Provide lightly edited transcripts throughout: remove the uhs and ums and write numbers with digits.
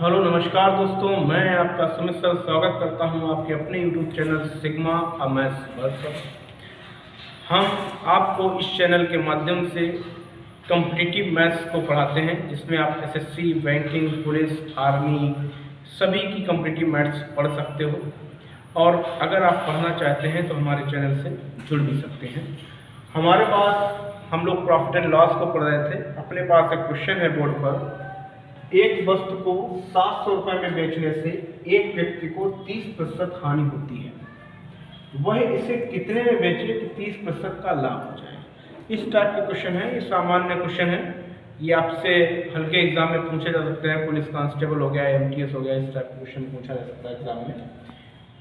Hello नमस्कार दोस्तों, मैं आपका सुमित सर स्वागत करता हूं आपके अपने यूट्यूब चैनल सिग्मा अ मैथ्स पर। हम आपको इस चैनल के माध्यम से कॉम्पिटिटिव मैथ्स को पढ़ाते हैं, जिसमें आप एसएससी, बैंकिंग, पुलिस, आर्मी सभी की कॉम्पिटिटिव मैथ्स पढ़ सकते हो। और अगर आप पढ़ना चाहते हैं तो हमारे चैनल से जुड़ भी सकते हैं। हमारे पास हम लोग प्रॉफिट एंड लॉस को पढ़ रहे थे। अपने पास एक क्वेश्चन है बोर्ड पर, एक वस्तु को 700 रुपये में बेचने से एक व्यक्ति को 30% हानि होती है, वह इसे कितने में बेचे कि 30% का लाभ हो जाए। इस टाइप का क्वेश्चन है। ये सामान्य क्वेश्चन है, ये आपसे हल्के एग्जाम में पूछे जा सकते हैं। पुलिस कांस्टेबल हो गया, एमटीएस हो गया, इस टाइप का क्वेश्चन पूछा जा सकता है एग्जाम में।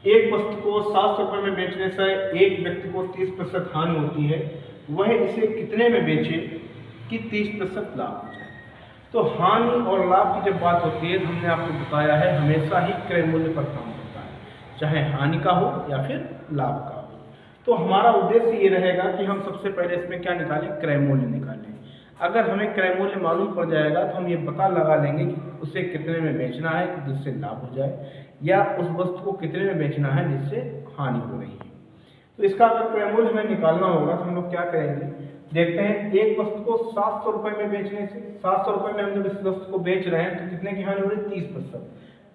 एक वस्तु को 700 रुपये में बेचने से एक व्यक्ति को 30% हानि होती है, वह इसे कितने में बेचे कि 30% लाभ हो जाए। तो हानि और लाभ की जब बात होती है तो हमने आपको बताया है हमेशा ही क्रय मूल्य पर काम करता है, चाहे हानि का हो या फिर लाभ का हो। तो हमारा उद्देश्य ये रहेगा कि हम सबसे पहले इसमें क्या निकालें, क्रय मूल्य निकालें। अगर हमें क्रय मूल्य मालूम पड़ जाएगा तो हम ये पता लगा लेंगे कि उसे कितने में बेचना है जिससे लाभ हो जाए, या उस वस्तु को कितने में बेचना है जिससे हानि हो रही है। तो इसका अगर क्रय मूल्य हमें निकालना होगा तो हम लोग क्या करेंगे, देखते हैं। एक वस्तु को 700 रुपये में बेचने से 700 रुपये में हम जब इस वस्तु को बेच रहे हैं तो कितने की हानि हो रही है, 30%।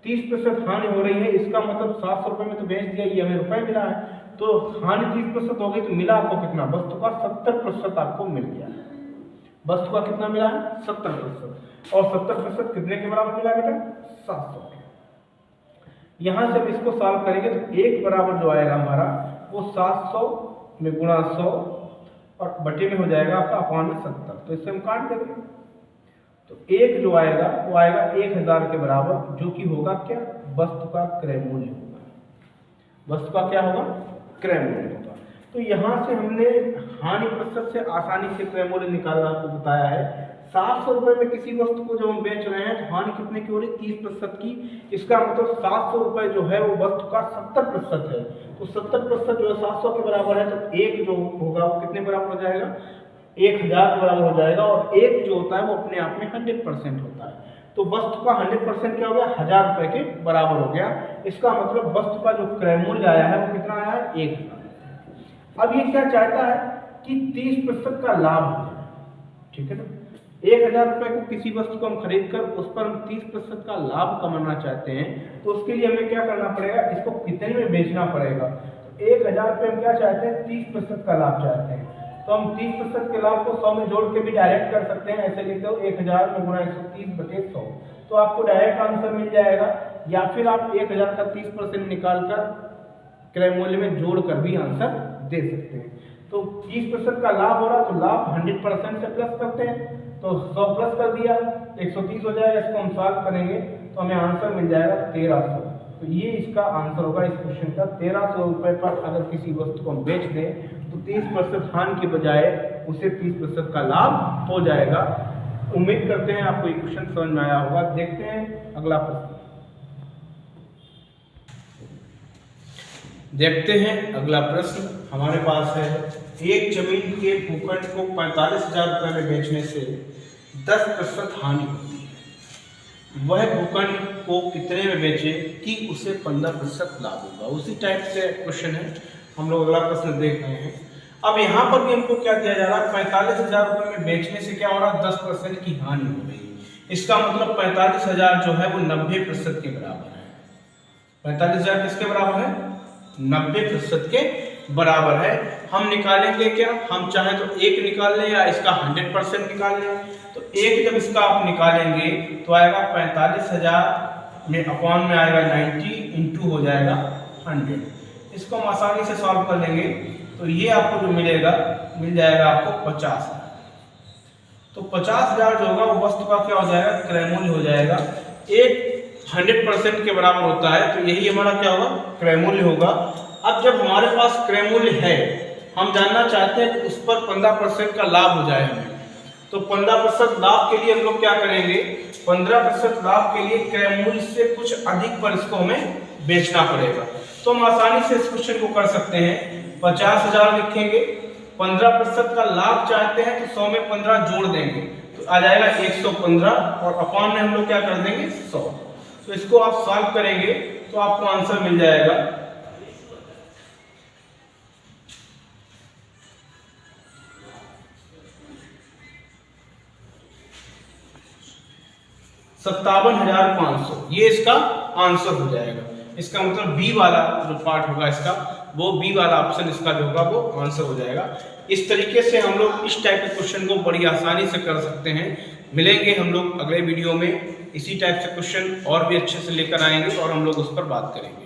30% हानि हो रही है, इसका मतलब 700 रुपये में तो बेच दिया, ये हमें रुपये मिला है, तो हानि 30% हो गई। तो मिला आपको कितना, वस्तु का 70% आपको मिल गया है। वस्तु का कितना मिला है, 70%। और 70% कितने के बराबर मिला बेटा, 700 के। यहाँ से हम इसको सॉल्व करेंगे तो एक बराबर जो आएगा हमारा वो 700 में गुणा 100 और बटे में हो जाएगा आपका अपॉन में 70। तो इससे हम काट देंगे तो एक जो आएगा वो आएगा 1000 के बराबर, जो कि होगा क्या, वस्तु का क्रय मूल्य होगा। वस्तु का क्या होगा, क्रय मूल्य होगा। तो यहाँ से हमने हानि प्रतिशत से आसानी से क्रय मूल्य निकालना आपको बताया है। 700 रुपये में किसी वस्तु को जब हम बेच रहे हैं तो हानि कितने की हो रही है, 30% की। इसका मतलब 700 रुपये जो है वो वस्तु का 70% है। तो 70% जो है 700 के बराबर है, तो एक जो होगा वो कितने बराबर हो जाएगा, 1000 के बराबर हो जाएगा। और एक जो होता है वो अपने आप में 100% होता है। तो वस्तु का 100% क्या हो गया, 1000 रुपये के बराबर हो गया। इसका मतलब वस्तु का जो क्रय मूल्य आया है वो कितना आया है, 1000। अब ये क्या चाहता है कि 30% का लाभ हो जाए, ठीक है ना। 1000 रुपये को किसी वस्तु को हम खरीद कर उस पर हम 30% का लाभ कमाना चाहते हैं, तो उसके लिए हमें क्या करना पड़ेगा, इसको कितने में बेचना पड़ेगा। तो 1000 रुपये हम क्या चाहते हैं, 30% का लाभ चाहते हैं। तो हम 30% के लाभ को 100 में जोड़ के भी डायरेक्ट कर सकते हैं। ऐसे लिखते हो 1000 में गुणा 130/100, तो आपको डायरेक्ट आंसर मिल जाएगा। या फिर आप 1000 का 30% निकाल कर क्रय मूल्य में जोड़कर भी आंसर दे सकते हैं। तो 30% का लाभ हो रहा, तो लाभ 100% से प्लस करते हैं, तो 100 प्लस कर दिया 130 हो जाएगा। इसको हम सॉल्व करेंगे तो हमें आंसर मिल जाएगा 1300। तो ये इसका आंसर होगा इस क्वेश्चन का। 1300 रुपये पर अगर किसी वस्तु को हम बेच दें तो 30% हानि के बजाय उसे 30% का लाभ हो जाएगा। उम्मीद करते हैं आपको ये क्वेश्चन समझ में आया होगा। देखते हैं अगला प्रश्न। देखते हैं अगला प्रश्न हमारे पास है, एक जमीन के भूखंड को 45,000 रुपये में बेचने से 10% हानि होती है, वह भूखंड को कितने में बेचे कि उसे 15% लाभ होगा। उसी टाइप से क्वेश्चन है, हम लोग अगला प्रश्न देख रहे हैं। अब यहाँ पर भी हमको क्या दिया जा रहा है, 45,000 रुपये में बेचने से क्या हो रहा है, 10% की हानि हो रही है। इसका मतलब 45,000 जो है वो 90% के बराबर है। 45,000 किसके बराबर है, 90% के बराबर है। हम निकालेंगे क्या, हम चाहे तो एक निकाल लें या इसका 100% निकाल लें। तो एक जब इसका आप निकालेंगे तो आएगा 45,000 में अपॉन में आएगा 90 इंटू हो जाएगा 100। इसको हम आसानी से सॉल्व कर लेंगे तो ये आपको जो मिलेगा, मिल जाएगा आपको 50,000। तो 50,000 जो होगा वो वस्तु का क्या हो जाएगा, क्रय मूल्य हो जाएगा। एक 100% के बराबर होता है, तो यही हमारा क्या होगा, क्रय मूल्य होगा। अब जब हमारे पास क्रय मूल्य है, हम जानना चाहते हैं कि उस पर 15% का लाभ हो जाए हमें, तो 15% लाभ के लिए हम लोग क्या करेंगे, 15% लाभ के लिए क्रय मूल्य से कुछ अधिक पर इसको हमें बेचना पड़ेगा। तो हम आसानी से इस क्वेश्चन को कर सकते हैं। 50,000 लिखेंगे, 15% का लाभ चाहते हैं तो 100 में 15 जोड़ देंगे तो आ जाएगा 115 और अपॉन में हम लोग क्या कर देंगे 100। तो इसको आप सॉल्व करेंगे तो आपको आंसर मिल जाएगा 57,500। ये इसका आंसर हो जाएगा। इसका मतलब बी वाला जो पार्ट होगा इसका, वो बी वाला ऑप्शन इसका जो होगा वो आंसर हो जाएगा। इस तरीके से हम लोग इस टाइप के क्वेश्चन को बड़ी आसानी से कर सकते हैं। मिलेंगे हम लोग अगले वीडियो में, इसी टाइप से क्वेश्चन और भी अच्छे से लेकर आएंगे और हम लोग उस पर बात करेंगे।